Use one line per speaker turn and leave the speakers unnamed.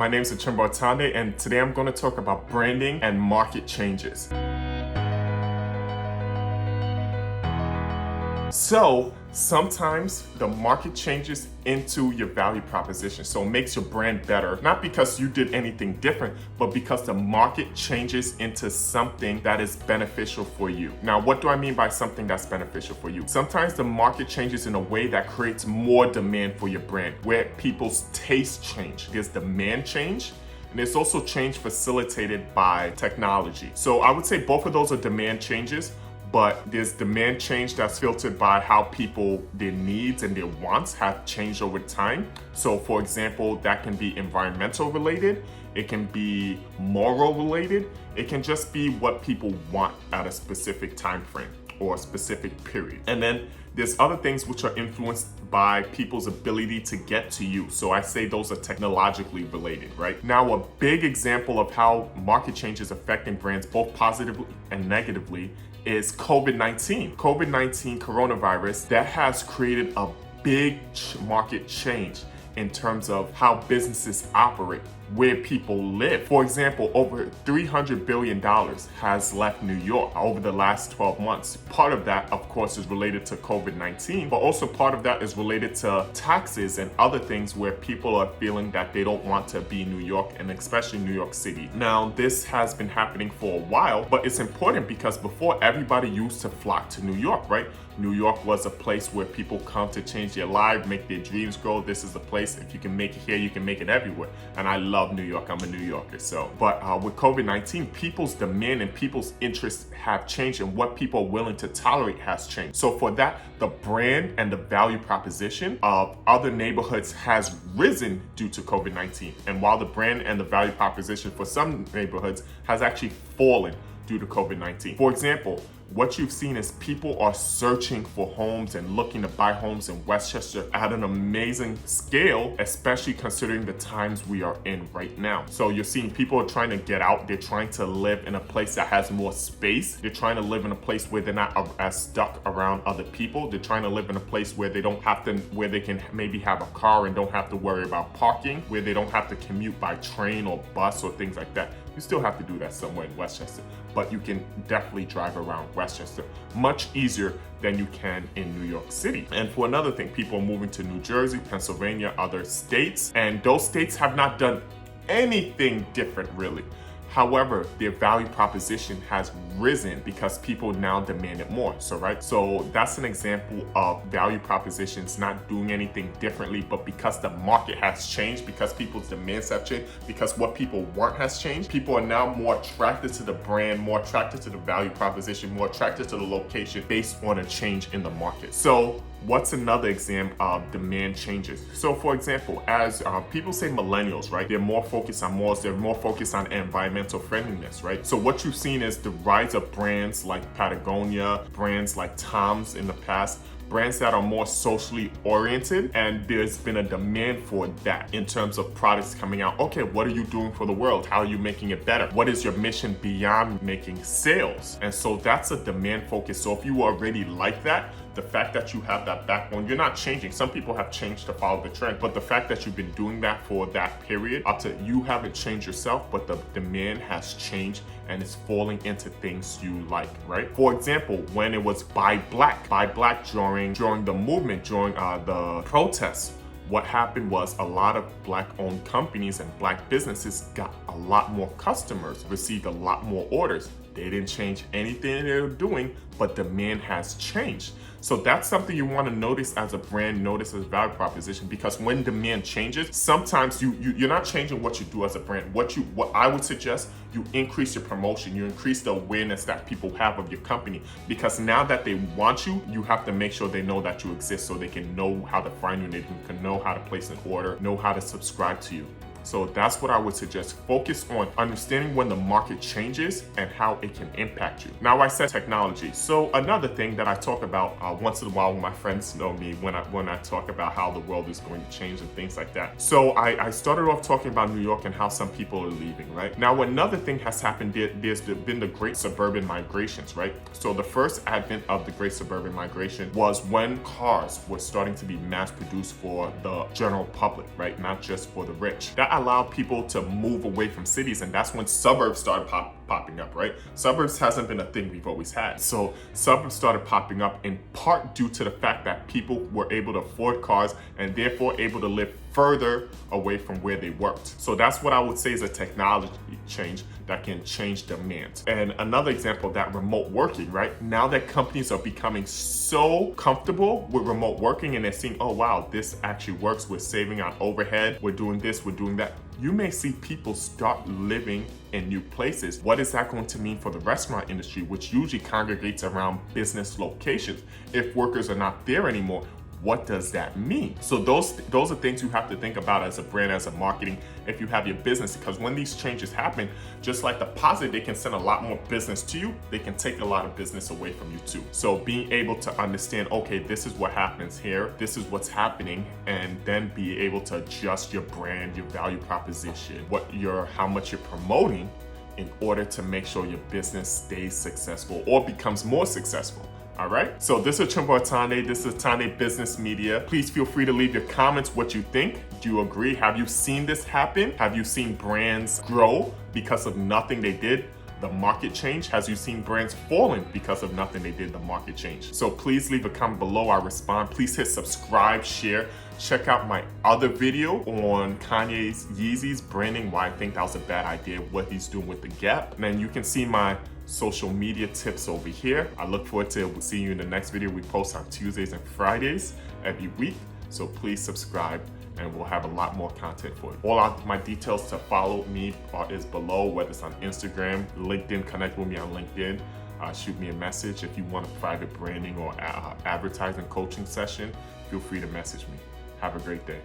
My name is Achumboro Ataande, and today I'm going to talk about branding and market changes. So sometimes the market changes into your value proposition, so it makes your brand better, not because you did anything different, but because the market changes into something that is beneficial for you. Now, what do I mean by something that's beneficial for you? Sometimes the market changes in a way that creates more demand for your brand, where people's tastes change. There's demand change, and there's also change facilitated by technology. So I would say both of those are demand changes, but there's demand change that's filtered by how people, their needs and their wants have changed over time. So for example, that can be environmental related, it can be moral related, it can just be what people want at a specific time frame or a specific period. And then there's other things which are influenced by people's ability to get to you. So I say those are technologically related, right? Now, a big example of how market change is affecting brands both positively and negatively is COVID-19. COVID-19 coronavirus, that has created a big market change in terms of how businesses operate, where people live. For example, over $300 billion has left New York over the last 12 months. Part of that, of course, is related to COVID-19, but also part of that is related to taxes and other things where people are feeling that they don't want to be in New York, and especially New York City. Now, this has been happening for a while, but it's important because before, everybody used to flock to New York, right? New York was a place where people come to change their lives, make their dreams grow. This is the place, if you can make it here, you can make it everywhere. And I love New York, I'm a New Yorker. But with COVID-19, people's demand and people's interests have changed, and what people are willing to tolerate has changed. So for that, the brand and the value proposition of other neighborhoods has risen due to COVID-19. And while the brand and the value proposition for some neighborhoods has actually fallen due to COVID-19. For example, what you've seen is people are searching for homes and looking to buy homes in Westchester at an amazing scale, especially considering the times we are in right now. So you're seeing people are trying to get out. They're trying to live in a place that has more space. They're trying to live in a place where they're not as stuck around other people. They're trying to live in a place where they don't have to, where they can maybe have a car and don't have to worry about parking, where they don't have to commute by train or bus or things like that. You still have to do that somewhere in Westchester, but you can definitely drive around Westchester much easier than you can in New York City. And for another thing, people are moving to New Jersey, Pennsylvania, other states, and those states have not done anything different really. However, their value proposition has risen because people now demand it more. So that's an example of value propositions not doing anything differently, but because the market has changed, because people's demands have changed, because what people want has changed, people are now more attracted to the brand, more attracted to the value proposition, more attracted to the location based on a change in the market. So what's another example of demand changes? So for example, as people say millennials, right? They're more focused on morals, they're more focused on environmental friendliness, right? So what you've seen is the rise of brands like Patagonia, brands like Tom's in the past, brands that are more socially oriented, and there's been a demand for that in terms of products coming out. Okay, what are you doing for the world? How are you making it better? What is your mission beyond making sales? And so that's a demand focus. So if you already like that, the fact that you have that backbone, you're not changing. Some people have changed to follow the trend, but the fact that you've been doing that for that period, up to you haven't changed yourself, but the demand has changed and it's falling into things you like, right? For example, when it was buy black during the movement, during the protests, what happened was a lot of Black-owned companies and Black businesses got a lot more customers, received a lot more orders. They didn't change anything they were doing, but demand has changed. So that's something you want to notice as a brand, notice as a value proposition, because when demand changes, sometimes you're not changing what you do as a brand. What I would suggest, you increase your promotion, you increase the awareness that people have of your company, because now that they want you, you have to make sure they know that you exist so they can know how to find you, and they can know how to place an order, know how to subscribe to you. So that's what I would suggest. Focus on understanding when the market changes and how it can impact you. Now, I said technology. So another thing that I talk about once in a while when my friends know me, when I talk about how the world is going to change and things like that. So I started off talking about New York and how some people are leaving, right? Now, another thing has happened, there's been the great suburban migrations, right? So the first advent of the great suburban migration was when cars were starting to be mass produced for the general public, right? Not just for the rich. That that allowed people to move away from cities, and that's when suburbs started popping up, right? Suburbs hasn't been a thing we've always had. So suburbs started popping up in part due to the fact that people were able to afford cars and therefore able to live further away from where they worked. So that's what I would say is a technology change that can change demand. And another example of that, remote working, right? Now that companies are becoming so comfortable with remote working and they're seeing, oh wow, this actually works, we're saving on overhead, we're doing this, we're doing that. You may see people start living in new places. What is that going to mean for the restaurant industry, which usually congregates around business locations? If workers are not there anymore, what does that mean? So those are things you have to think about as a brand, as a marketing, if you have your business, because when these changes happen, just like the positive, they can send a lot more business to you, they can take a lot of business away from you too. So being able to understand, okay, this is what happens here, this is what's happening, and then be able to adjust your brand, your value proposition, how much you're promoting in order to make sure your business stays successful or becomes more successful. All right, so this is Achumboro Ataande. This is Ataande Business Media. Please feel free to leave your comments what you think. Do you agree? Have you seen this happen? Have you seen brands grow because of nothing they did? The market change? Has you seen brands falling because of nothing they did, the market change? So please leave a comment below, I respond. Please hit subscribe, share. Check out my other video on Kanye's Yeezys branding, why I think that was a bad idea, what he's doing with the Gap. And then you can see my social media tips over here. I look forward to seeing you in the next video. We post on Tuesdays and Fridays every week. So please subscribe and we'll have a lot more content for you. All of my details to follow me is below, whether it's on Instagram, LinkedIn, connect with me on LinkedIn. Shoot me a message. If you want a private branding or advertising coaching session, feel free to message me. Have a great day.